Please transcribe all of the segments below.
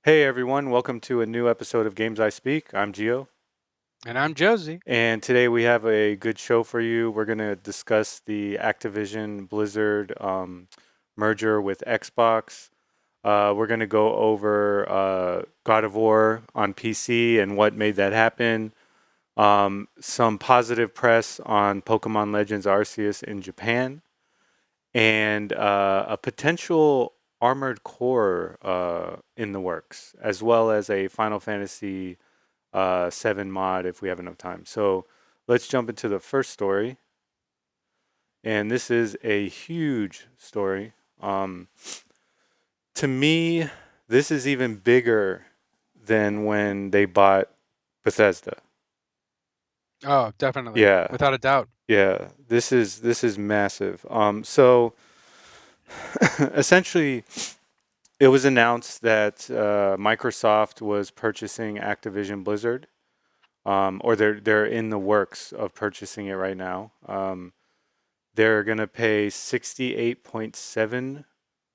Hey everyone, welcome to a new episode of Games I Speak. I'm Gio, And I'm Josie. and today we have a good show for you. We're going to discuss the Activision Blizzard merger with Xbox. We're going to go over God of War on PC and what made that happen. Some positive press on Pokemon Legends Arceus in Japan, and a potential Armored Core in the works, as well as a Final Fantasy 7 mod if we have enough time. So let's jump into the first story. And this is a huge story. Um, to me, this is even bigger than when they bought Bethesda. Oh, definitely. Yeah, Without a doubt. yeah. This is massive. So essentially, it was announced that Microsoft was purchasing Activision Blizzard, or they're in the works of purchasing it right now. They're gonna pay 68.7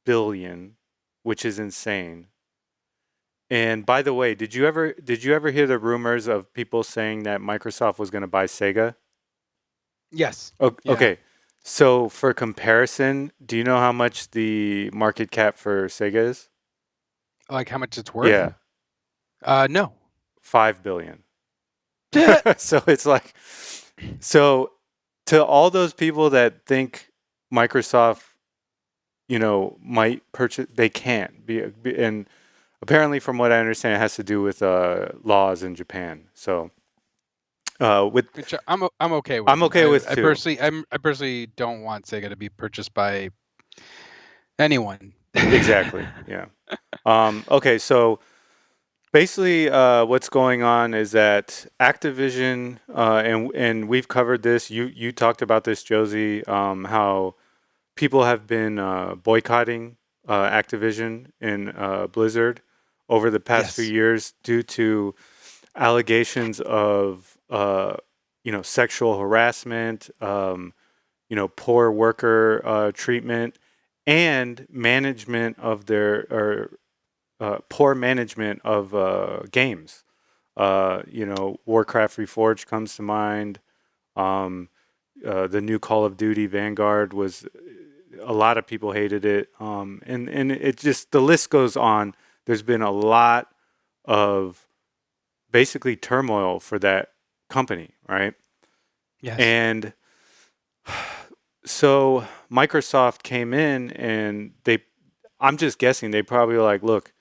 billion, which is insane. And by the way, did you ever hear the rumors of people saying that Microsoft was gonna buy Sega? Yes. Yeah. Okay, so for comparison, do you know how much the market cap for Sega is? Like how much it's worth? Yeah, No. 5 billion. So it's like, so to all those people that think Microsoft, might purchase, they can't and apparently, from what I understand, it has to do with laws in Japan. So, with Which I'm okay I'm with. okay with too. I personally don't want Sega to be purchased by anyone. Exactly. Yeah. Okay. So basically, what's going on is that Activision, and we've covered this. You talked about this, Josie. How people have been boycotting Activision and Blizzard over the past few Yes. years due to allegations of sexual harassment, poor worker treatment, and management of their or poor management of games. Warcraft Reforged comes to mind. Um, the new Call of Duty Vanguard was, a lot of people hated it, and it just, the list goes on. There's been a lot of basically turmoil for that company, right? Yes. And so Microsoft came in and I'm just guessing, they probably were like, look,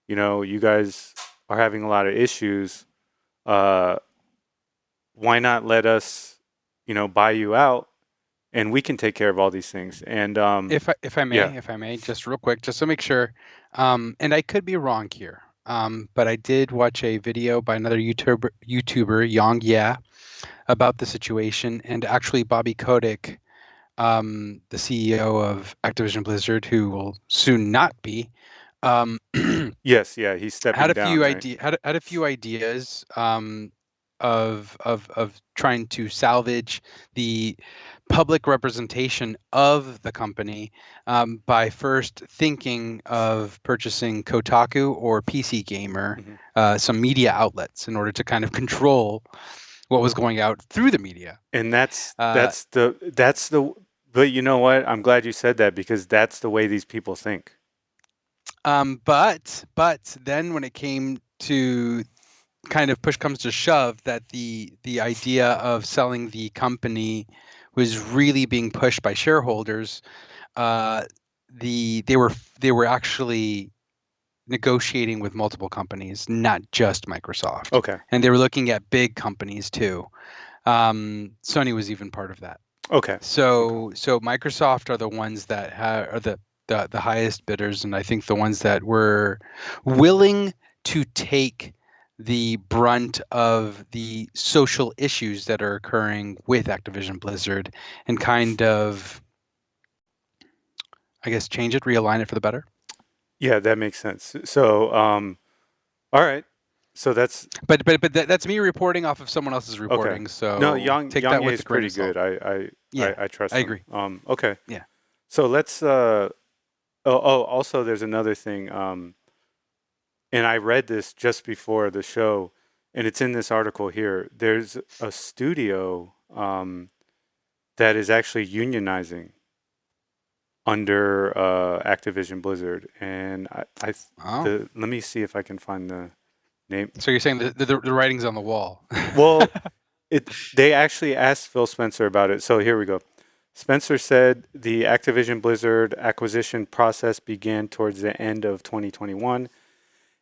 you guys are having a lot of issues. Uh, why not let us, buy you out, and we can take care of all these things. And yeah, If I may, just real quick, just to make sure. And I could be wrong here. But I did watch a video by another YouTuber, Yang Yeah, about the situation, and actually Bobby Kotick, the CEO of Activision Blizzard, who will soon not be, um, yes, yeah, he's stepping down, right? had a few ideas of trying to salvage the public representation of the company by first thinking of purchasing Kotaku or PC Gamer, Hmm. some media outlets, in order to kind of control what was going out through the media. And that's Uh, that's the that's the but you know what? I'm glad you said that, because that's the way these people think. but then when it came to kind of push comes to shove, that the idea of selling the company was really being pushed by shareholders. Uh, they were actually negotiating with multiple companies, not just Microsoft, Okay. and they were looking at big companies too. Sony was even part of that. Okay. Okay. So Microsoft are the ones that are the highest bidders, and I think the ones that were willing to take the brunt of the social issues that are occurring with Activision Blizzard, and kind of, I guess, change it, realign it for the better. Yeah, that makes sense. So, all right. So that's That's me reporting off of someone else's okay. reporting, No, so Yang take that Yang with is a grain pretty of salt. good. Yeah, I I trust him. agree. Okay. Yeah. So let's. Also, there's another thing. and I read this just before the show, and it's in this article here. There's a studio that is actually unionizing under Activision Blizzard, and Oh, let me see if I can find the name. so you're saying the writing's on the wall? Well, they actually asked Phil Spencer about it. So here we go. Spencer said the Activision Blizzard acquisition process began towards the end of 2021,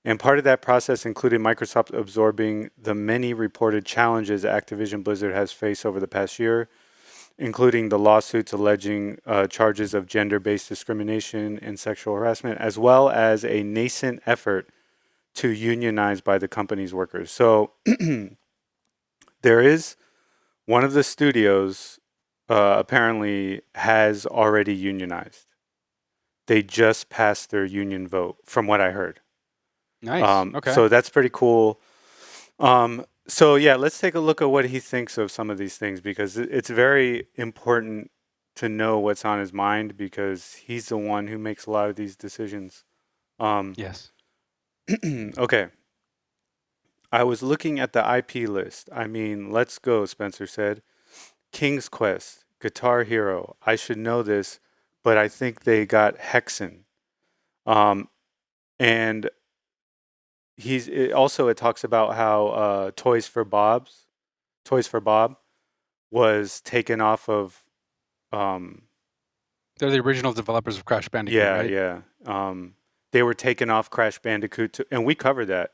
and part of that process included Microsoft absorbing the many reported challenges Activision Blizzard has faced over the past year, including the lawsuits alleging charges of gender based discrimination and sexual harassment, as well as a nascent effort to unionize by the company's workers. So there is one of the studios apparently has already unionized. They just passed their union vote, from what I heard. Nice. Okay. So that's pretty cool. So yeah, let's take a look at what he thinks of some of these things because it's very important to know what's on his mind because he's the one who makes a lot of these decisions. Um, Yes. okay, I was looking at the IP list. I mean, let's go, Spencer said. King's Quest, Guitar Hero. I should know this, but I think they got Hexen. Um, and it talks about how Toys for Bob was taken off of um, They're the original developers of Crash Bandicoot, yeah, right? yeah. They were taken off Crash Bandicoot and we covered that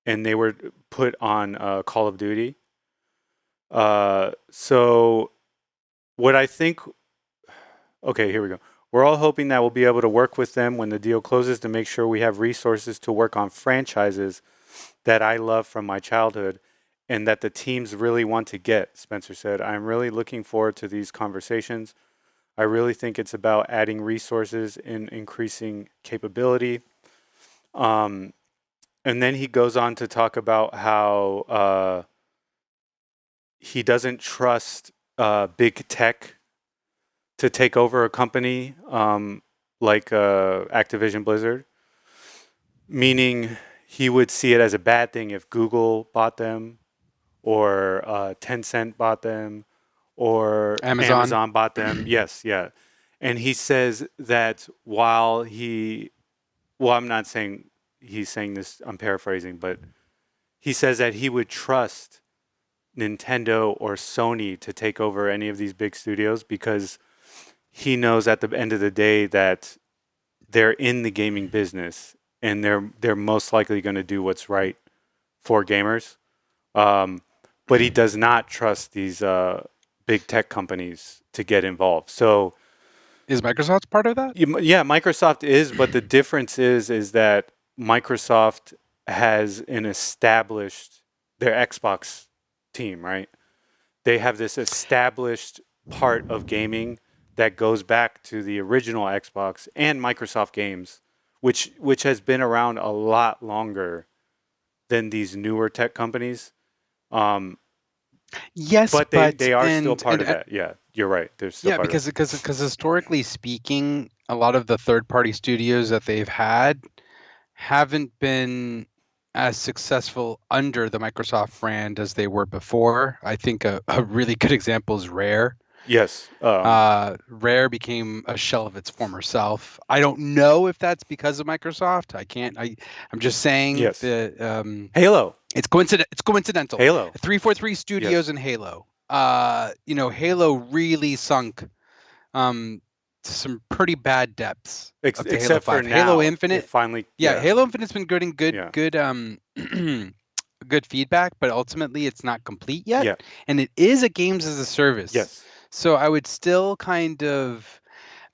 and they were put on Call of Duty. So what I think okay, here we go. We're all hoping that we'll be able to work with them when the deal closes to make sure we have resources to work on franchises that I love from my childhood and that the teams really want to get, Spencer said. I'm really looking forward to these conversations. I really think it's about adding resources and increasing capability. Um, and then he goes on to talk about how he doesn't trust big tech to take over a company like Activision Blizzard, meaning he would see it as a bad thing if Google bought them or Tencent bought them or Amazon. Amazon bought them. Yes, yeah. And he says that well, I'm not saying he's saying this, I'm paraphrasing, but he says that he would trust Nintendo or Sony to take over any of these big studios because he knows at the end of the day that they're in the gaming business and they're most likely going to do what's right for gamers. Um, but he does not trust these big tech companies to get involved. So Is Microsoft part of that? yeah, Microsoft is, but the difference is that Microsoft has an established their Xbox team, right? They have this established part of gaming that goes back to the original Xbox and Microsoft games, which has been around a lot longer than these newer tech companies. Um, Yes, but they but are still part of that. Yeah, you're right. They're still yeah, part of it. because historically speaking, a lot of the third-party studios that they've had haven't been as successful under the Microsoft brand as they were before. I think a really good example is Rare. Yes. Rare became a shell of its former self. I don't know if that's because of Microsoft. I can't. I'm just saying Yes. that Halo. it's coincident. It's coincidental. Halo. 343 Studios Yes. and Halo. Halo really sunk to some pretty bad depths up to Halo Except for 5. Halo now, it Infinite, finally. yeah, Yeah. Halo Infinite's been good and Yeah. good good feedback, but ultimately it's not complete yet, Yeah. and it is a games as a service. Yes. So I would still kind of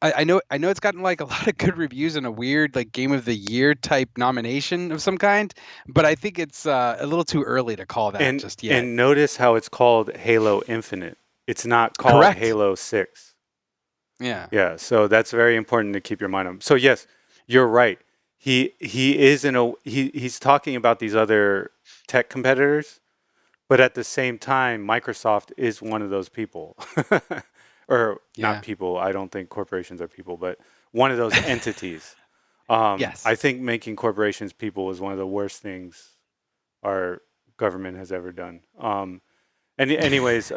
I know it's gotten like a lot of good reviews and a weird like game of the year type nomination of some kind, but I think it's a little too early to call that just yet. And notice how it's called Halo Infinite. It's not called Correct. Halo 6. Yeah. Yeah, so that's very important to keep your mind on. So yes, you're right. He is in a he's talking about these other tech competitors, but at the same time, Microsoft is one of those people, or not Yeah. people. I don't think corporations are people, but one of those entities. Yes. I think making corporations people is one of the worst things our government has ever done. Anyways,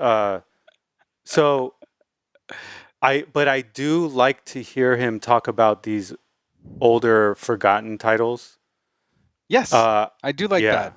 so but I do like to hear him talk about these older, forgotten titles. Yes, Uh, I do like yeah,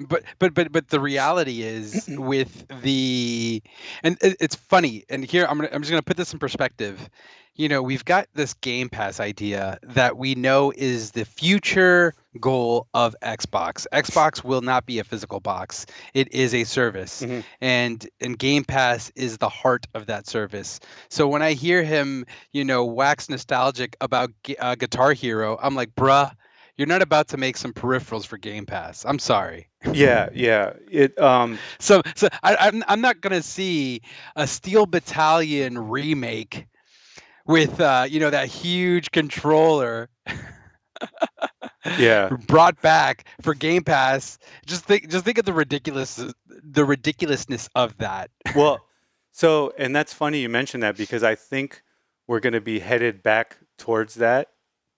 that. But the reality is with the and it's funny. And here I'm just gonna put this in perspective. We've got this Game Pass idea that we know is the future goal of Xbox. Xbox will not be a physical box. It is a service. hmm And Game Pass is the heart of that service. So when I hear him, wax nostalgic about Guitar Hero, I'm like, bruh, you're not about to make some peripherals for Game Pass. I'm sorry. yeah, yeah. So I'm not gonna see a Steel Battalion remake with that huge controller Yeah. brought back for Game Pass. Just think of the ridiculousness of that. Well, so and that's funny you mentioned that because I think we're going to be headed back towards that,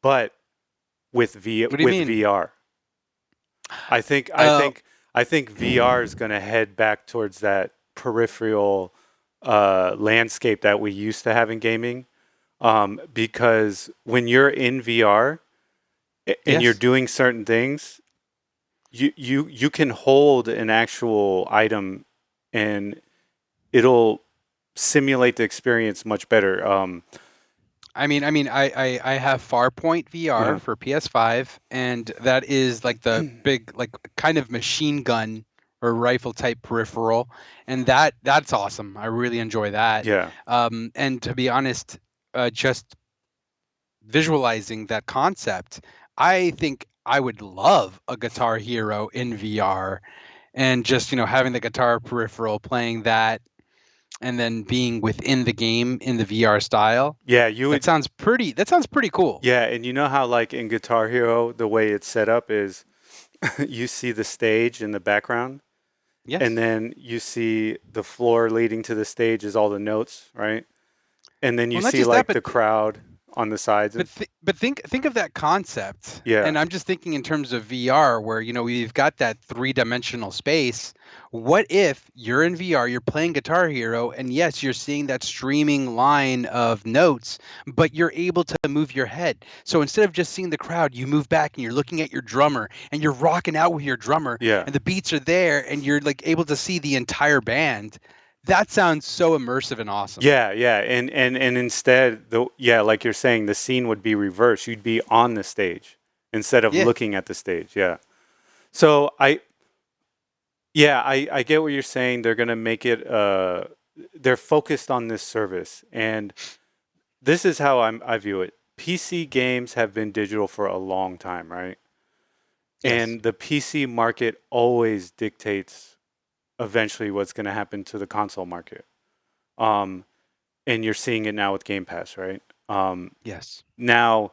but What do you with mean? VR. I think I Uh, think I think VR is going to head back towards that peripheral landscape that we used to have in gaming. Because when you're in VR and you're yes. doing certain things, you can hold an actual item and it'll simulate the experience much better. I have Farpoint VR Uh, for PS5, and that is like the big, like kind of machine gun or rifle type peripheral, and that's awesome. I really enjoy that. yeah, And to be honest, just visualizing that concept, I think I would love a Guitar Hero in VR, and just having the guitar peripheral playing that, and then being within the game in the VR style. yeah, you That would, sounds pretty. That sounds pretty cool. yeah, and you know how like in Guitar Hero, the way it's set up is you see the stage in the background, and Yes. then you see the floor leading to the stage is all the notes, right? And then you Well, not see just that, like the crowd on the sides. but think of that concept. Yeah, And I'm just thinking in terms of VR, where we've got that three-dimensional space. What if you're in VR, you're playing Guitar Hero, and yes, you're seeing that streaming line of notes, but you're able to move your head. So instead of just seeing the crowd, you move back and you're looking at your drummer and you're rocking out with your drummer, yeah. and the beats are there, and you're like able to see the entire band. That sounds so immersive and awesome. Yeah, yeah, and instead, yeah, like you're saying, the scene would be reversed. You'd be on the stage instead of Yeah. looking at the stage. Yeah. So yeah, I get what you're saying. They're gonna make it. They're focused on this service, and this is how I view it. PC games have been digital for a long time, right? Yes. And the PC market always dictates eventually what's going to happen to the console market. Um, and you're seeing it now with Game Pass, right? Yes. Now,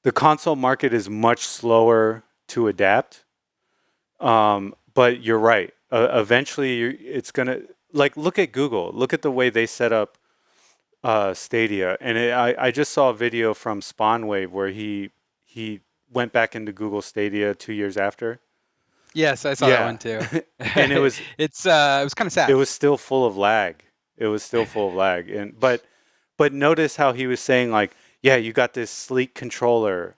the console market is much slower to adapt, but you're right. Eventually, it's going to, like, look at Google. Look at the way they set up Stadia. And I just saw a video from Spawnwave where he went back into Google Stadia 2 years after. Yes, I saw that Yeah. one too. And It was kind of it sad. was still full of lag. It was still full of lag. And but notice how he was saying like, yeah, you got this sleek controller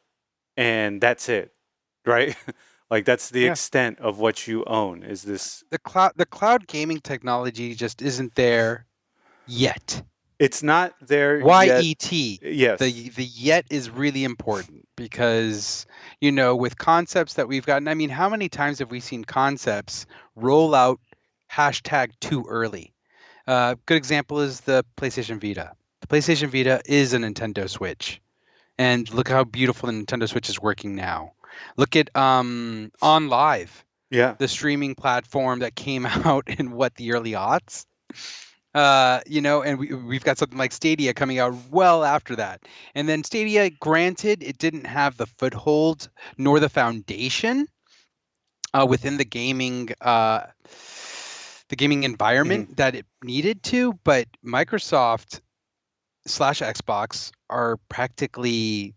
and that's it. Right? Like that's the Yeah. extent of what you own is this. The cloud gaming technology just isn't there yet. It's not there yet. YET. Yes. The yet is really important because, with concepts that we've gotten, I mean, how many times have we seen concepts roll out hashtag too early? Good example is the PlayStation Vita. The PlayStation Vita is a Nintendo Switch. And look how beautiful the Nintendo Switch is working now. Look at On Live, Yeah. the streaming platform that came out in the early aughts. And we've got something like Stadia coming out well after that. And then Stadia, granted, it didn't have the foothold nor the foundation within the gaming hmm environment that it needed to, but Microsoft slash Xbox are practically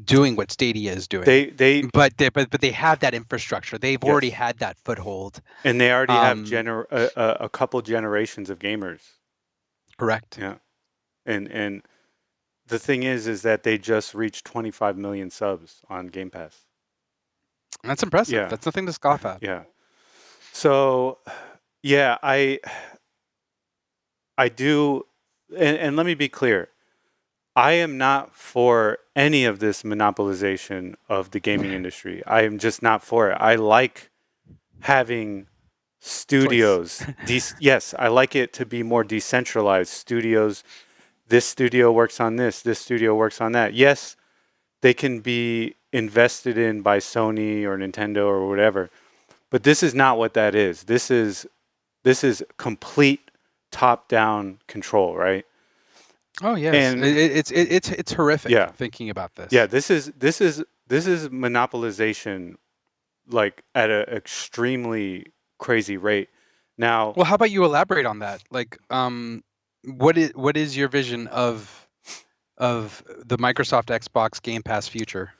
doing what Stadia is doing. They But they have that infrastructure. They've already yes, had that foothold. and they already have Um, a couple generations of gamers. Correct. Yeah, and the thing is that they just reached 25 million subs on Game Pass. That's impressive. Yeah, That's nothing to scoff at. yeah. So, yeah, I do, and let me be clear. I am not for any of this monopolization of the gaming industry. I am just not for it. I like having Choice. studios. Yes, I like it to be more decentralized. Studios, this studio works on this studio works on that. Yes, they can be invested in by Sony or Nintendo or whatever, but this is not what that is. This is complete top-down control, right? Oh yes, And it's horrific yeah, thinking about yeah, this. this is monopolization like at an extremely crazy rate. Now, Well, how about you elaborate on that? Like, what is your vision of the Microsoft Xbox Game Pass future?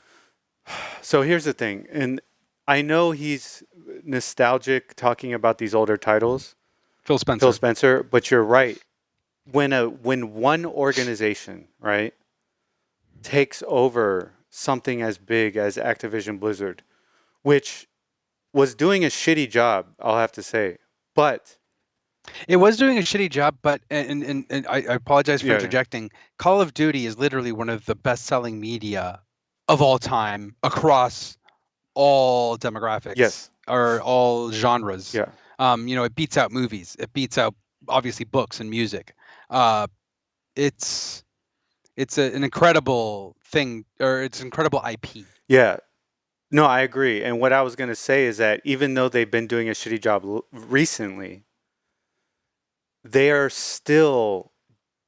so here's the thing, and I know he's nostalgic talking about these older titles, Phil Phil Spencer. Spencer, but you're right. When one organization, right, takes over something as big as Activision Blizzard, which was doing a shitty job, I'll have to say. But It was doing a shitty job, but and I apologize for yeah, yeah. interjecting. Call of Duty is literally one of the best-selling media of all time across all demographics Yes. or all genres. Yeah. It beats out movies. It beats out obviously books and music. Uh, it's an incredible thing, or it's incredible IP. Yeah. No, I agree. And what I was going to say is that even though they've been doing a shitty job recently, they are still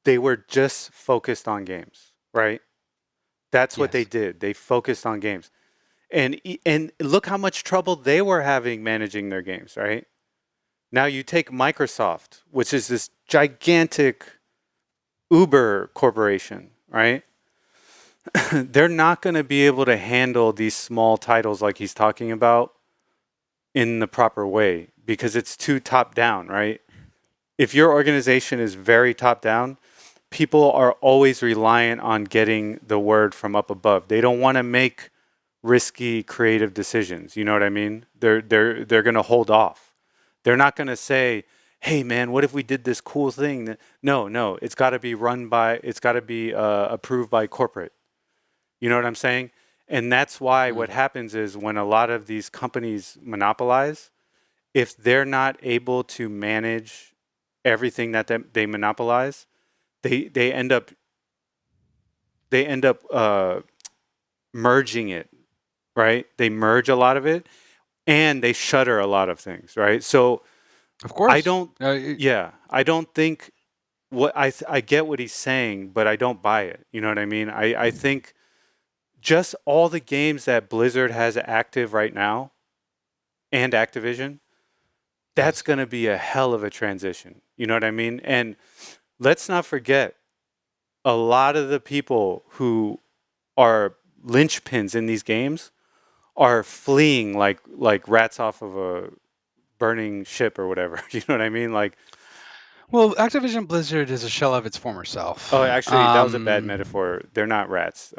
they were just focused on games, right? That's what they Yes. did. They focused on games. And look how much trouble they were having managing their games, right? Now you take Microsoft, which is this gigantic Uber corporation, right? They're not going to be able to handle these small titles like he's talking about in the proper way because it's too top down, right? If your organization is very top down, people are always reliant on getting the word from up above. They don't want to make risky creative decisions. You know what I mean? They're going to hold off. They're not going to say, "Hey man, what if we did this cool thing?" No, no, it's got to be approved by corporate. You know what I'm saying? And that's why what Mm. happens is when a lot of these companies monopolize, if they're not able to manage everything that they monopolize, they end up merging it, right? They merge a lot of it and they shutter a lot of things, right? So Of I course. don't, yeah, I don't think I get what he's saying, but I don't buy it. You know what I mean? I think just all the games that Blizzard has active right now and Activision, that's Yes. going to be a hell of a transition. You know what I mean? And let's not forget a lot of the people who are linchpins in these games are fleeing like rats off of a burning ship or whatever. You know what I mean? Like, Well, Activision Blizzard is a shell of its former self. oh, actually, that was a bad metaphor. They're not rats.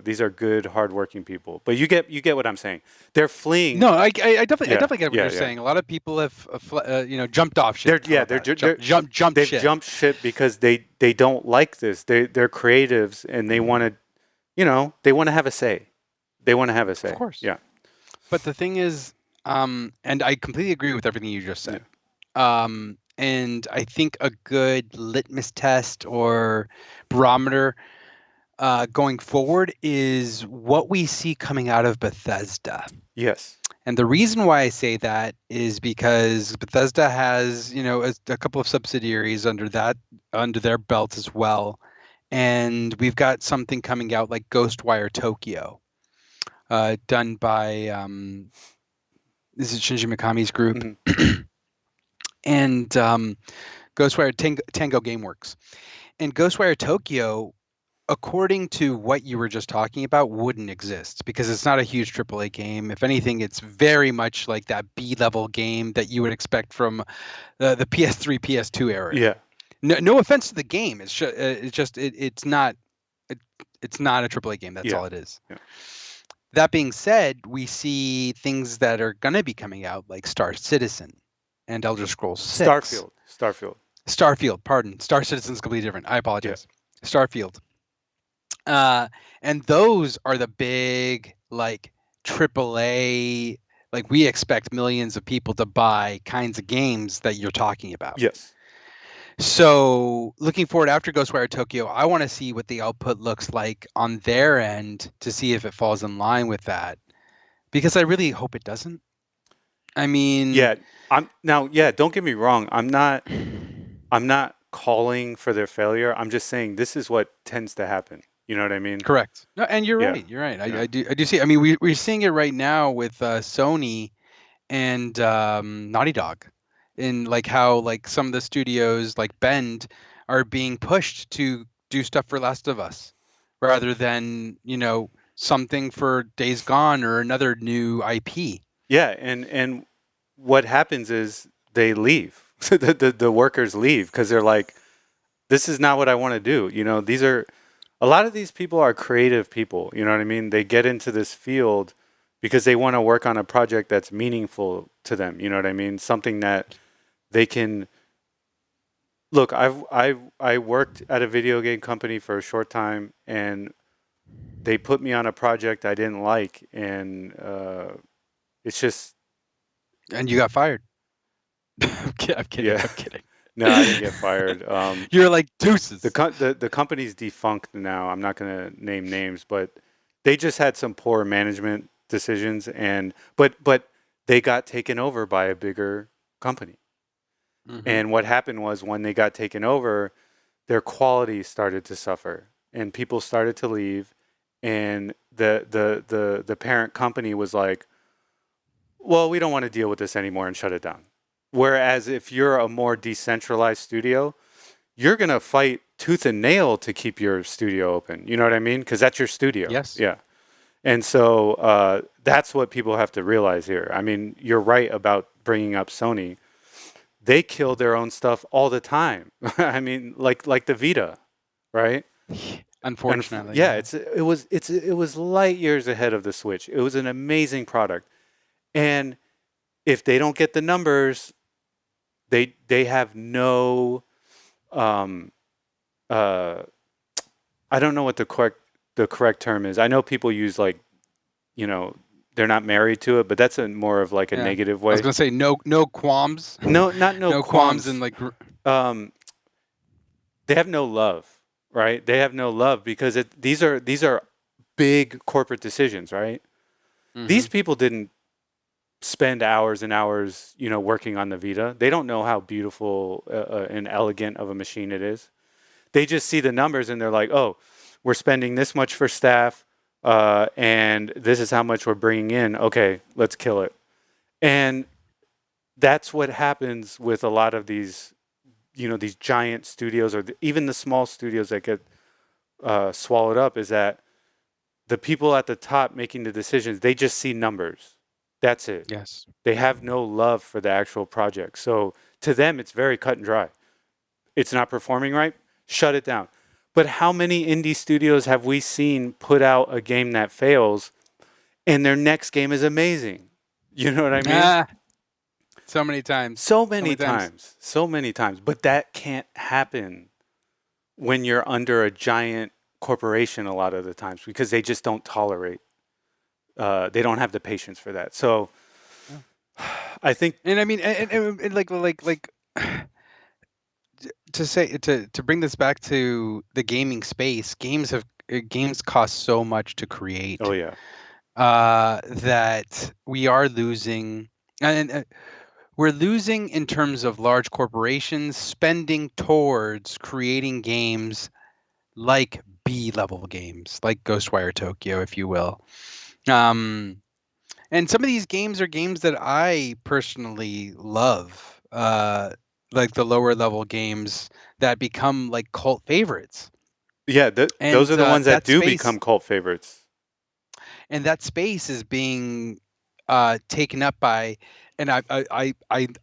These are good, hardworking people. But you get what I'm saying. They're fleeing. No, I Yeah, definitely get what yeah, you're yeah. saying. A lot of people have, jumped off ship. How about that? Jump They've ship. jumped ship because they don't like this. They're creatives and they want to they want to have a say. They want to have a Of say. course. Yeah, But the thing is, and I completely agree with everything you just yeah, said. And I think a good litmus test or barometer going forward is what we see coming out of Bethesda. yes, And the reason why I say that is because Bethesda has, a couple of subsidiaries under their belt as well. And we've got something coming out like Ghostwire Tokyo, done by this is Shinji Mikami's group, hmm and Ghostwire Tango Gameworks. And Ghostwire Tokyo, according to what you were just talking about, wouldn't exist because it's not a huge AAA game. If anything, it's very much like that B-level game that you would expect from the PS3, PS2 era. Yeah. No offense to the game, it's not it's not a AAA game. That's Yeah. all it is. Yeah. That being said, we see things that are going to be coming out like Star Citizen and Elder Scrolls 6. Starfield, pardon. Star Citizen's completely different. I apologize. Yeah. Starfield. And those are the big, like, AAA, like, we expect millions of people to buy kinds of games that you're talking about. Yes. So looking forward after Ghostwire Tokyo, I want to see what the output looks like on their end to see if it falls in line with that. Because I really hope it doesn't. I mean, yeah, don't get me wrong. I'm not calling for their failure. I'm just saying this is what tends to happen. You know what I mean? Correct. No, and you're Yeah. right. You're right. Yeah. I do see. I mean, we're seeing it right now with Sony and Naughty Dog, in like how like some of the studios like Bend are being pushed to do stuff for Last of Us rather than something for Days Gone or another new IP. Yeah, and what happens is they leave. The workers leave because they're like, this is not what I want to do. These are a lot of these people are creative people. You know what I mean? They get into this field because they want to work on a project that's meaningful to them. You know what I mean? Something that they can look. I worked at a video game company for a short time, and they put me on a project I didn't like, and it's just. And you got fired. I'm kidding. Yeah. I'm kidding. No, I didn't get fired. You're like deuces. The company's defunct now. I'm not going to name names, but they just had some poor management decisions, and but they got taken over by a bigger company. Mm-hmm. And what happened was when they got taken over, their quality started to suffer, and people started to leave, and the parent company was like, "Well, we don't want to deal with this anymore," and shut it down. Whereas if you're a more decentralized studio, you're going to fight tooth and nail to keep your studio open. You know what I mean? Because that's your studio. Yes. Yeah. And so that's what people have to realize here. I mean, you're right about bringing up Sony. They kill their own stuff all the time. I mean, like the Vita, right? Unfortunately. It was light years ahead of the Switch. It was an amazing product. And if they don't get the numbers, they have no I don't know what the correct term is. I know people use like, they're not married to it, but that's more of like a negative way. I was gonna say no qualms. No, not no qualms. And like they have no love, right? They have no love because these are big corporate decisions, right? Mm-hmm. These people didn't spend hours and hours, working on the Vita. They don't know how beautiful and elegant of a machine it is. They just see the numbers and they're like, oh, we're spending this much for staff, and this is how much we're bringing in. Okay, let's kill it. And that's what happens with a lot of these, these giant studios or even the small studios that get swallowed up, is that the people at the top making the decisions, they just see numbers. That's it. Yes. They have no love for the actual project. So to them, it's very cut and dry. It's not performing right, shut it down. But how many indie studios have we seen put out a game that fails and their next game is amazing? You know what I mean? So many times. So many times. But that can't happen when you're under a giant corporation a lot of the times because they just don't tolerate. They don't have the patience for that. So I think, and I mean, and like to bring this back to the gaming space, games cost so much to create. Oh yeah. That we are losing, and we're losing in terms of large corporations spending towards creating games like B-level games, like Ghostwire Tokyo, if you will. And some of these games are games that I personally love, like the lower level games that become like cult favorites. Yeah, those and are the ones that that do space become cult favorites. and that space is being taken up by, and I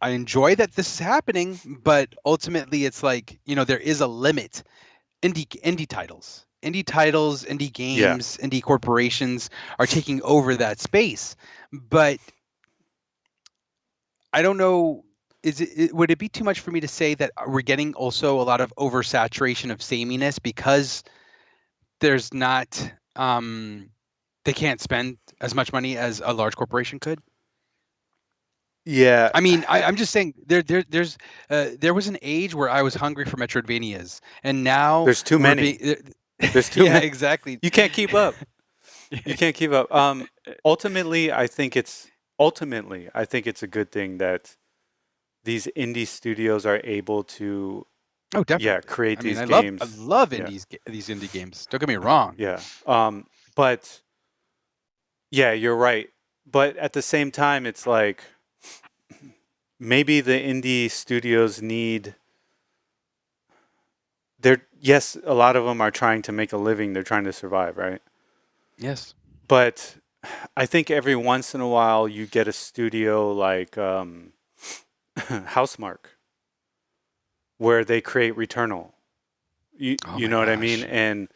enjoy that this is happening, but ultimately it's like, there is a limit. Indie titles, indie Yeah. games, indie corporations are taking over that space. But I don't know. Would it be too much for me to say that we're getting also a lot of oversaturation of sameness because there's not they can't spend as much money as a large corporation could? Yeah. I mean, I'm just saying there was an age where I was hungry for Metroidvanias, and now There's too we're many. being There's too yeah, many. exactly. You can't keep up. You can't keep up. Ultimately, I think it's a good thing that these indie studios are able to, Oh, yeah, definitely. create I mean, these I games. love Yeah. these indie games. Don't get me wrong. Yeah. But yeah, you're right. But at the same time, it's like maybe the indie studios need they're yes, a lot of them are trying to make a living, they're trying to survive, right? Yes. But I think every once in a while you get a studio like Housemark where they create Returnal. You Oh you my know what I mean? gosh. And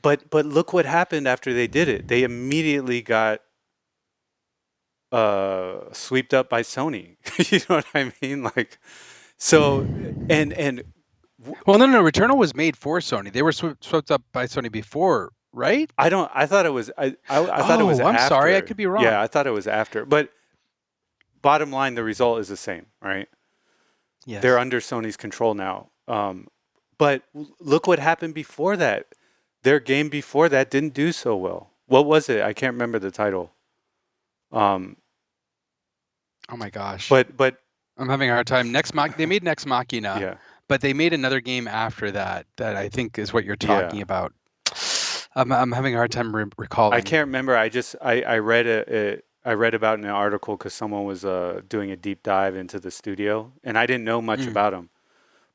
but look what happened after they did it. They immediately got swept up by Sony. You know what I mean? Like so and Well, no. Returnal was made for Sony. They were swept up by Sony before, right? I don't. I thought it was. I thought it was Oh, I'm sorry. I after. could be Yeah, wrong. I thought it was after. But bottom line, the result is the same, right? They're Yes. under Sony's control now. But look what happened before that. Their game before that didn't do so well. What was it? I can't remember the title. Um, Oh my gosh. but I'm having a hard time. They made Next Machina, yeah, but they made another game after that that I think is what you're talking yeah. about. I'm having a hard time I recalling. can't remember. I read I read about in an article because someone was doing a deep dive into the studio, and I didn't know much Mm. about them.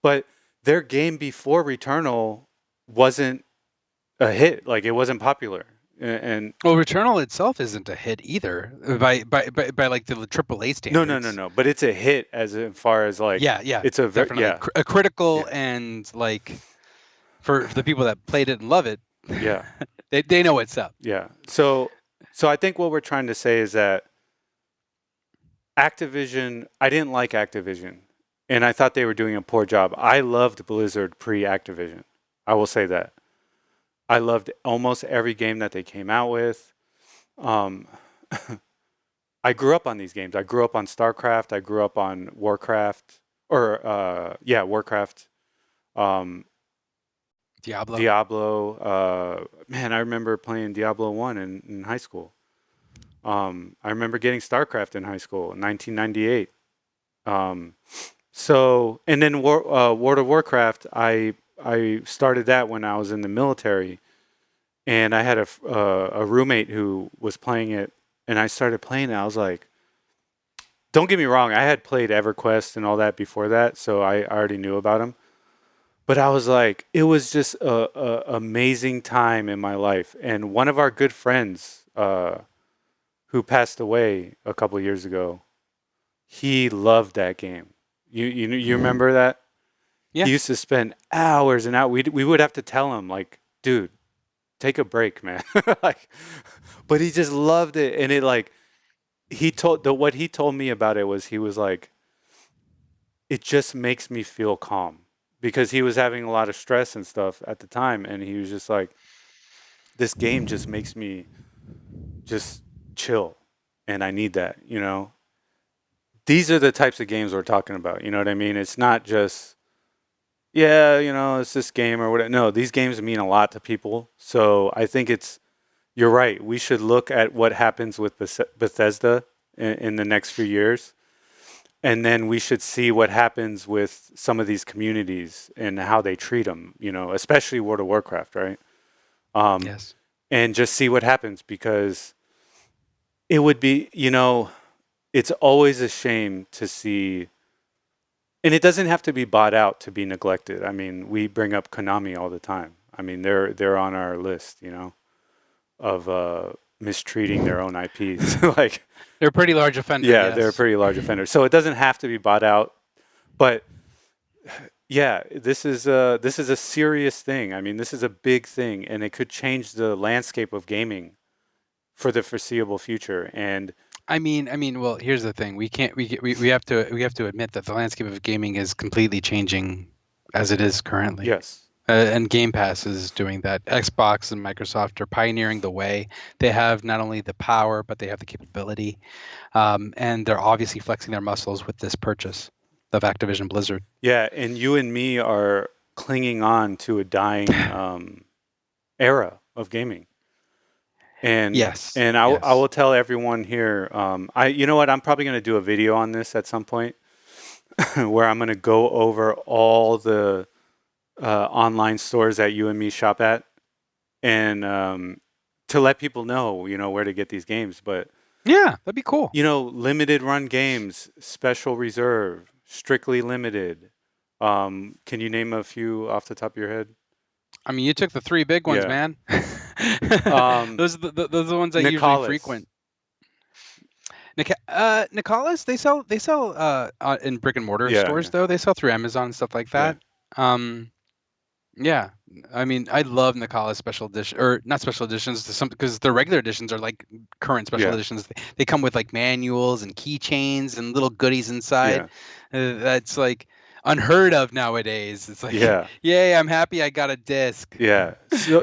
But their game before Returnal wasn't a hit. Like it wasn't popular. And Well, Returnal itself isn't a hit either by like the AAA no, no, no, standards. no. But it's a hit as far as like Yeah, yeah, it's a very definitely yeah, a critical, yeah, and like for the people that played it and love it, yeah, they know what's up. yeah. So I think what we're trying to say is that Activision. I didn't like Activision, and I thought they were doing a poor job. I loved Blizzard pre-Activision. I will say that. I loved almost every game that they came out with. Um, I grew up on these games. I grew up on StarCraft. I grew up on Warcraft, or yeah, Warcraft, um, Diablo. Diablo. Man, I remember playing Diablo 1 in high school. I remember getting StarCraft in high school in 1998. Um, and then World of Warcraft, I started that when I was in the military, and I had a roommate who was playing it, and I started playing it. I was like, don't get me wrong, I had played EverQuest and all that before that, so I already knew about them. But I was like, it was just a amazing time in my life. And one of our good friends, who passed away a couple years ago, he loved that game. You remember that? He Yeah. used to spend hours and hours. We would have to tell him like, dude, take a break, man. Like, but he just loved it, and it like what he told me about it was he was like, it just makes me feel calm because he was having a lot of stress and stuff at the time, and he was just like, this game just makes me just chill, and I need that. These are the types of games we're talking about. You know what I mean? It's not just yeah, it's this game or whatever. No, these games mean a lot to people. So I think you're right. We should look at what happens with Bethesda in the next few years. And then we should see what happens with some of these communities and how they treat them, especially World of Warcraft, right? Um, Yes. and just see what happens because it would be, it's always a shame to see. And it doesn't have to be bought out to be neglected. I mean, we bring up Konami all the time. I mean, they're on our list, of mistreating their own IPs. Like, They're a pretty large offender, yeah, they're a yes. pretty large offender. So it doesn't have to be bought out, but yeah, this is a serious thing. I mean, this is a big thing, and it could change the landscape of gaming for the foreseeable future. And Well, here's the thing: we have to admit that the landscape of gaming is completely changing as it is currently. yes, And Game Pass is doing that. Xbox and Microsoft are pioneering the way. They have not only the power, but they have the capability, and they're obviously flexing their muscles with this purchase of Activision Blizzard. yeah, and you and me are clinging on to a dying era of gaming. And Yes, I yes. will tell everyone here. You know what? I'm probably going to do a video on this at some point, where I'm going to go over all the online stores that you and me shop at, and to let people know, where to get these games. But Yeah, that'd be cool. limited run games, special reserve, strictly limited. Can you name a few off the top of your head? I mean, you took the three big ones, Yeah. man. Um, Those are the ones I usually Nicholas. frequent. Nicholas, they sell in brick and mortar Yeah, stores yeah, though. They sell through Amazon and stuff like yeah, that. Yeah, I mean, I love Nicholas special edition or not special editions to some because the regular editions are like current special yeah, editions. They come with like manuals and keychains and little goodies inside. That's like unheard of nowadays. It's like, yeah, yay, I'm happy I got a disc yeah.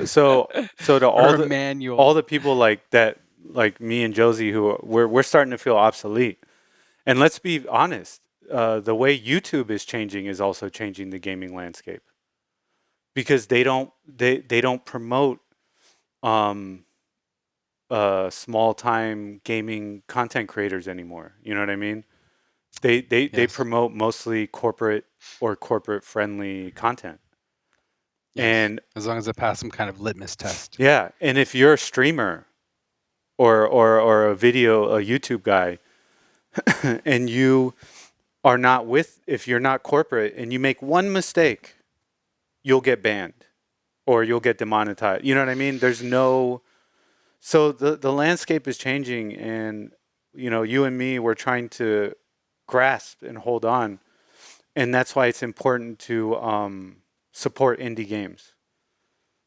So to or a manual. all the people like that, like me and Josie, who we're starting to feel obsolete. And let's be honest, the way YouTube is changing is also changing the gaming landscape, because they don't promote um, small time gaming content creators anymore. You know what I mean? They Yes. promote mostly corporate or corporate friendly content. Yes. And As long as it passed some kind of litmus test. yeah, and if you're a streamer or a YouTube guy, and you are not if you're not corporate and you make one mistake, you'll get banned or you'll get demonetized. You know what I mean? So the landscape is changing, and you and me, we're trying to grasp and hold on, and that's why it's important to support indie games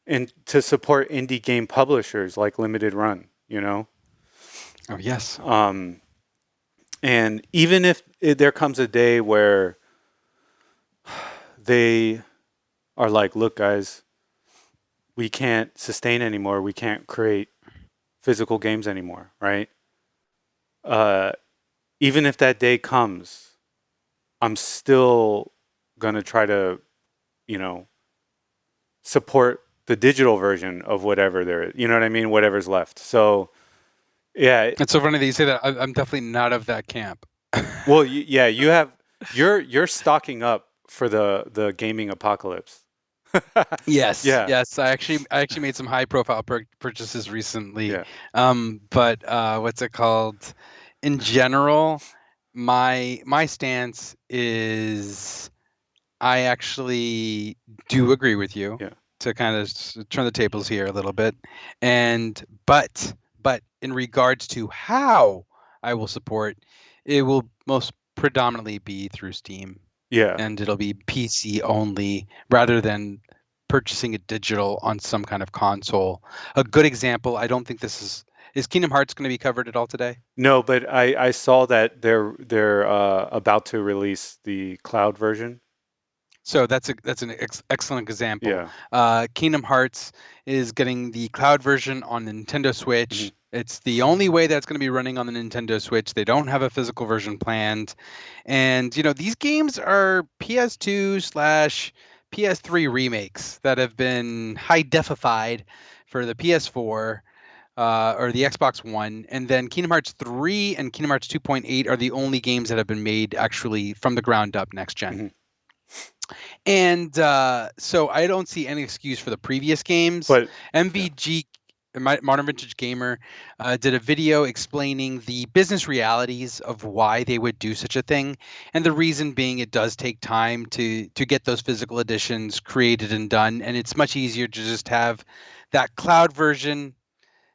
and to support indie game publishers like Limited Run. Oh yes. And even if there comes a day where they are like, look, guys, we can't sustain anymore. We can't create physical games anymore, right? Even if that day comes, I'm still going to try to, support the digital version of whatever there is. You know what I mean? Whatever's left. So, yeah. It's so funny that you say that. I'm definitely not of that camp. Well, yeah, you're stocking up for the gaming apocalypse. Yes. Yeah. Yes. I actually made some high profile purchases recently. Yeah. But what's it called? In general, my stance is I actually do agree with you Yeah. to kind of turn the tables here a little bit. But in regards to how I will support, it will most predominantly be through Steam. Yeah. And it'll be PC only rather than purchasing a digital on some kind of console. A good example, I don't think this is Kingdom Hearts going to be covered at all today? No, but I saw that they're about to release the cloud version. So that's an excellent example. Yeah. Kingdom Hearts is getting the cloud version on the Nintendo Switch. Mhm. It's the only way that's going to be running on the Nintendo Switch. They don't have a physical version planned, and these games are PS2/PS3 remakes that have been high defified for the PS4. Or the Xbox One, and then Kingdom Hearts 3 and Kingdom Hearts 2.8 are the only games that have been made actually from the ground up next gen. Mhm. And so I don't see any excuse for the previous games. But MVG Modern Vintage Gamer did a video explaining the business realities of why they would do such a thing, and the reason being it does take time to get those physical editions created and done, and it's much easier to just have that cloud version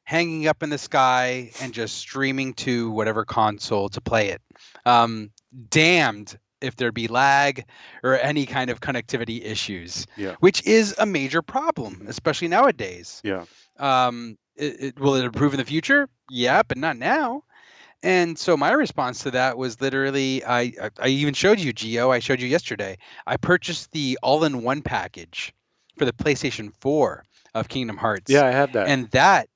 hanging up in the sky and just streaming to whatever console to play it. Um, Damned if there be lag or any kind of connectivity issues, Yeah. which is a major problem, Hmm. especially nowadays. Yeah. Will it improve in the future? Yeah, but not now. And so my response to that was literally, I even showed you, Geo. I showed you yesterday. I purchased the all-in-one package for the PlayStation 4 of Kingdom Yeah, Hearts, I have that. and that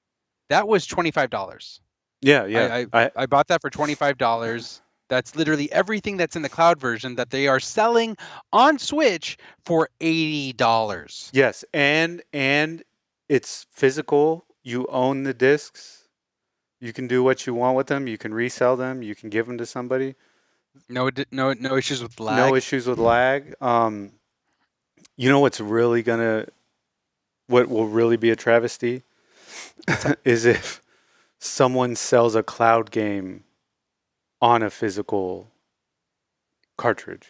was $25. Yeah, yeah. I, I I bought that for $25. That's literally everything that's in the cloud version that they are selling on Switch for $80. Yes, and it's physical. You own the discs. You can do what you want with them. You can resell them. You can give them to somebody. No issues with No lag. issues with lag. You know what will really be a travesty What's that? is if someone sells a cloud game on a physical cartridge.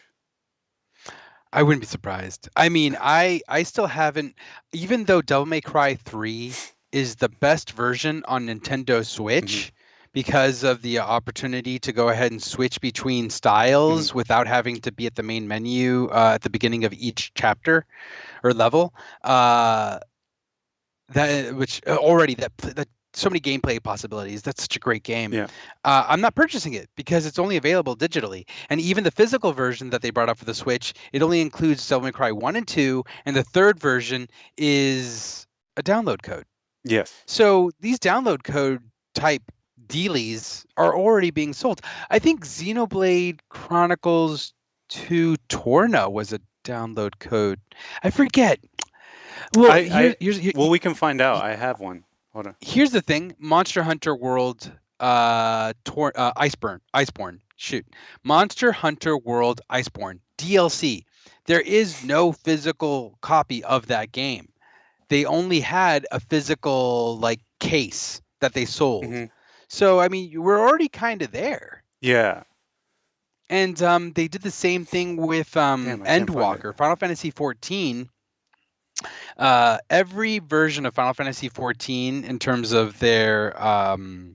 I wouldn't be surprised. I mean, I still haven't, even though Devil May Cry 3 is the best version on Nintendo Hmm. Switch because of the opportunity to go ahead and switch between Hmm. styles without having to be at the main menu at the beginning of each chapter or level. Uh, that which already that so many gameplay possibilities. That's such a great game. Yeah. I'm not purchasing it because it's only available digitally, and even the physical version that they brought up for the Switch, it only includes Devil May Cry 1 and 2, and the third version is a download code. Yes. So these download code type dealies are already being sold. I think Xenoblade Chronicles 2 Torna was a download code. I forget. Well, I well, we can find out. I have one. Hold on. here's the thing: Monster Hunter World, Iceborne. Shoot, Monster Hunter World Iceborne DLC. There is no physical copy of that game. They only had a physical like case that they sold. Hmm. So I mean, we're already kind of there. Yeah. And they did the same thing with Damn, I can't find it. Endwalker, Final Fantasy 14. Every version of Final Fantasy 14, in terms of their Hmm.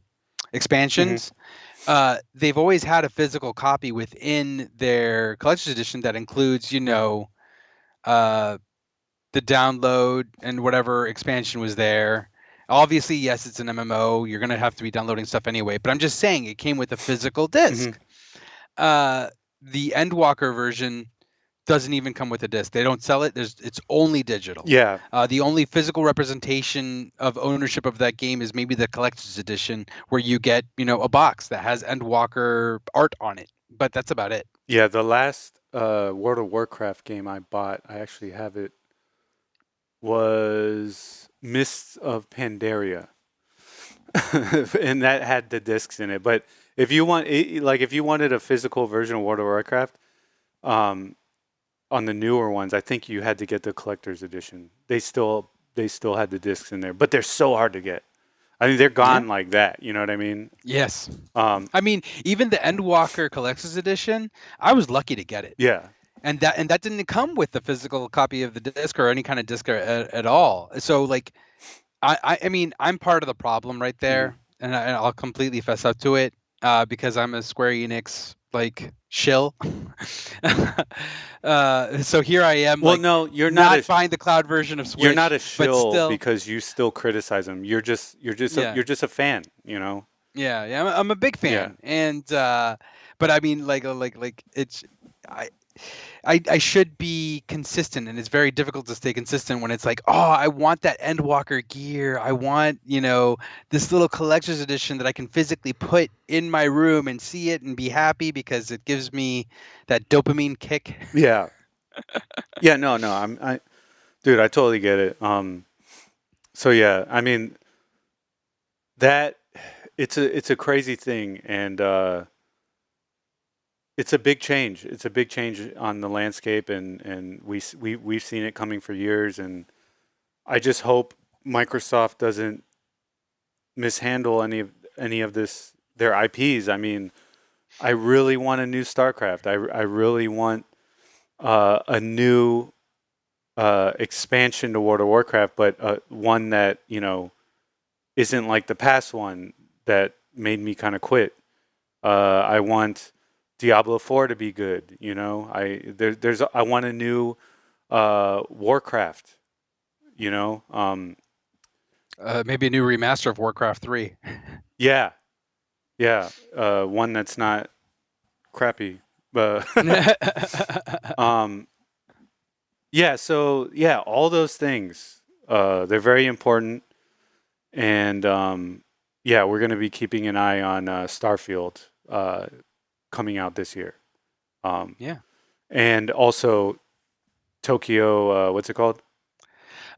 expansions, they've always had a physical copy within their collector's edition that includes, uh, the download and whatever expansion was there. Obviously, yes, it's an MMO. You're gonna have to be downloading stuff anyway. But I'm just saying it came with a physical Hmm. disc. Uh, the Endwalker version doesn't even come with a disc. They don't sell it. It's only digital. Yeah. The only physical representation of ownership of that game is maybe the collector's edition, where you get a box that has Endwalker art on it. But that's about it. Yeah. The last World of Warcraft game I bought, I actually have it, was Mists of Pandaria, and that had the discs in it. But if you want, like, if you wanted a physical version of World of Warcraft, um, on the newer ones, I think you had to get the collector's edition. They still had the discs in there, but they're so hard to get. I mean, they're Yeah. gone like that. You know what I mean? Yes. Um, I mean, even the Endwalker collector's edition, I was lucky to get it. yeah. And that didn't come with the physical copy of the disc or any kind of disc at all. So like I mean, I'm part of the problem right Hmm. there, and I'll completely fess up to it because I'm a Square Enix like shill. So here I am, Well, like no, you're not not a buying the cloud version of you're not Switch, a but shill still, because you still criticize them. yeah, You're just a fan. You know? yeah. I'm a big Yeah. fan, and but I mean, like it's. I, I should be consistent, and it's very difficult to stay consistent when it's like, oh, I want that Endwalker gear. I want, this little collector's edition that I can physically put in my room and see it and be happy because it gives me that dopamine kick. Yeah. Yeah. No. No. Dude. I totally get it. So yeah. I mean that it's a crazy thing, and it's a big change. It's a big change on the landscape, and we've seen it coming for years, and I just hope Microsoft doesn't. mishandle any of this their IPs. I mean, I really want a new StarCraft. I really want a new expansion to World of Warcraft, but one that isn't like the past one that made me kind of quit. I want Diablo 4 to be good. I want a new Warcraft. You know, Maybe a new remaster of Warcraft 3. yeah, yeah, one that's not crappy. But yeah, so yeah, all those things, they're very important, and yeah, we're going to be keeping an eye on Starfield coming out this year. Yeah. And also Tokyo, what's it called?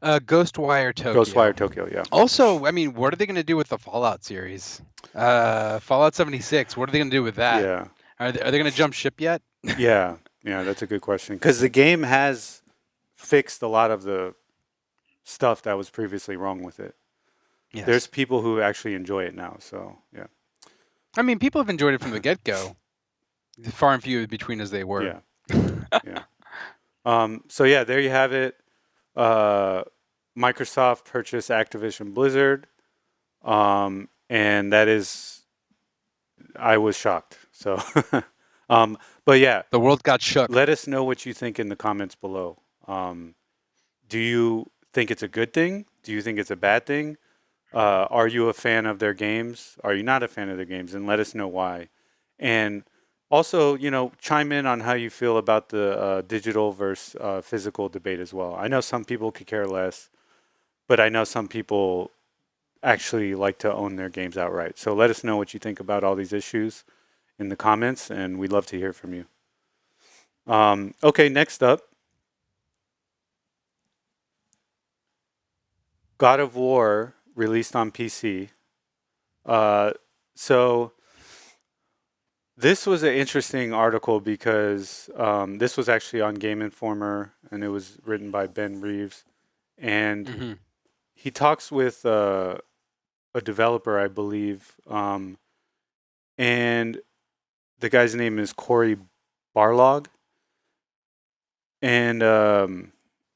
Ghostwire Tokyo. Ghostwire Tokyo, yeah. Also, I mean, what are they going to do with the Fallout series? Fallout 76. What are they going to do with that? Yeah. Are they going to jump ship yet? Yeah, that's a good question. Because the game has fixed a lot of the stuff that was previously wrong with it. Yes. There's people who actually enjoy it now, so yeah. I mean, people have enjoyed it from the get-go. Far and few between as they were. Yeah. So yeah, there you have it. Microsoft purchased Activision Blizzard, and that is, I was shocked. So, but yeah, The world got shook. let us know what you think in the comments below. Do you think it's a good thing? Do you think it's a bad thing? Are you a fan of their games? Are you not a fan of their games? And let us know why. And also, chime in on how you feel about the digital versus physical debate as well. I know some people could care less, but I know some people actually like to own their games outright. So let us know what you think about all these issues in the comments, and we'd love to hear from you. Okay, next up, God of War released on PC. So this was an interesting article because this was actually on Game Informer, and it was written by Ben Reeves, and he talks with a developer, I believe, and the guy's name is Corey Barlog, and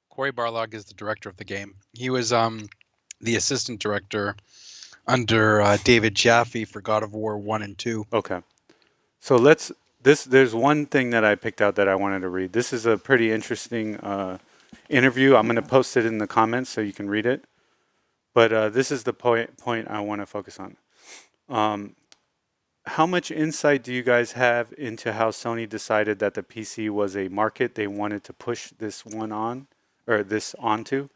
Corey Barlog is the director of the game. He was the assistant director under David Jaffe for God of War 1 and 2. Okay. So there's one thing that I picked out that I wanted to read. This is a pretty interesting interview. I'm going to post it in the comments so you can read it. But this is the point I want to focus on. How much insight do you guys have into how Sony decided that the PC was a market they wanted to push this one on, or this onto?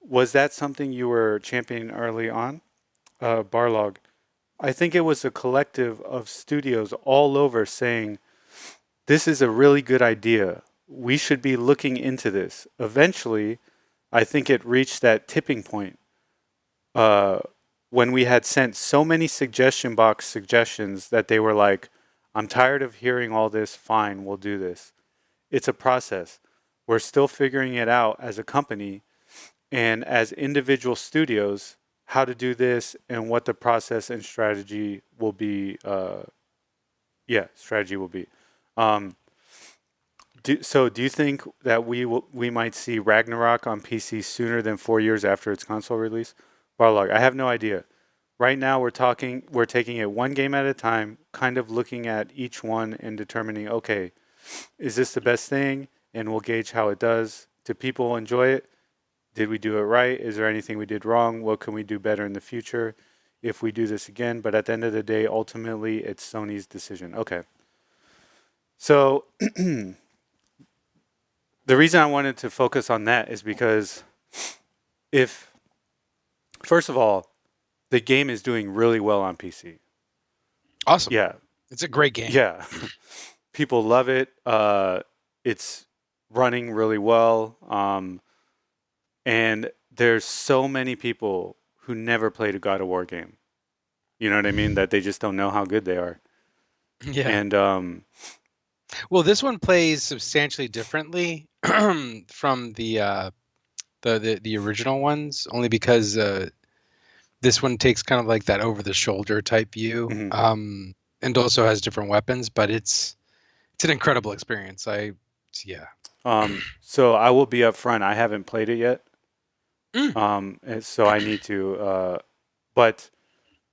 Was that something you were championing early on? Barlog, I think it was a collective of studios all over saying, this is a really good idea. We should be looking into this. Eventually, I think it reached that tipping point when we had sent so many suggestion box suggestions that they were like, I'm tired of hearing all this. Fine, we'll do this. It's a process. We're still figuring it out as a company and as individual studios, how to do this and what the process and strategy will be. Strategy will be. So do you think that we might see Ragnarok on PC sooner than 4 years after its console release? Barlog, I have no idea. Right now we're taking it one game at a time, kind of looking at each one and determining, okay, is this the best thing? And we'll gauge how it does. Do people enjoy it? Did we do it right? Is there anything we did wrong? What can we do better in the future if we do this again? But at the end of the day, ultimately, it's Sony's decision. Okay. So the reason I wanted to focus on that is because first of all, the game is doing really well on PC. Awesome. Yeah. It's a great game. Yeah. People love it. It's running really well. And there's so many people who never played a God of War game. You know what I mean? That they just don't know how good they are. Yeah. And well, this one plays substantially differently from the original ones, only because This one takes kind of like that over the shoulder type view, Hmm. and also has different weapons, but it's an incredible experience. Yeah. So I will be upfront. I haven't played it yet. Mm. And so I need to. But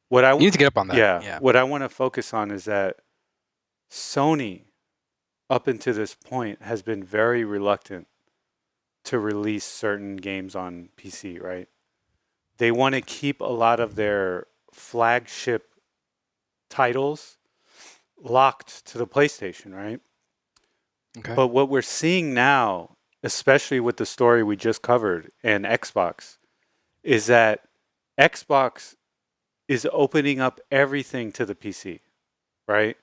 what I, You need to get up on that. yeah, Yeah. what I want to focus on is that Sony, up until this point, has been very reluctant to release certain games on PC. Right? They want to keep a lot of their flagship titles locked to the PlayStation. Right? Okay. But what we're seeing now, especially with the story we just covered and Xbox, is that Xbox is opening up everything to the PC, right?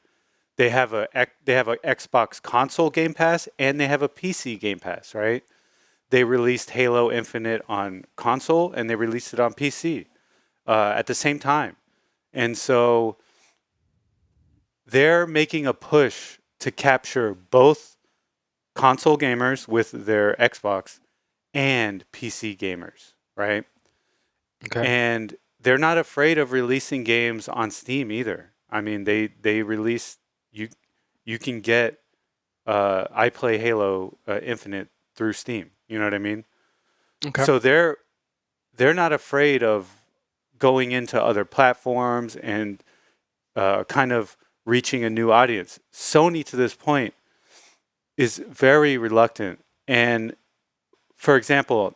They have a Xbox console Game Pass and they have a PC Game Pass, right? They released Halo Infinite on console and they released it on PC at the same time, and so they're making a push to capture both console gamers with their Xbox and PC gamers, right? Okay. And they're not afraid of releasing games on Steam either. I mean, they release you you can get I play Halo Infinite through Steam. You know what I mean? Okay. So they're not afraid of going into other platforms and kind of reaching a new audience. Sony to this point is very reluctant. And for example,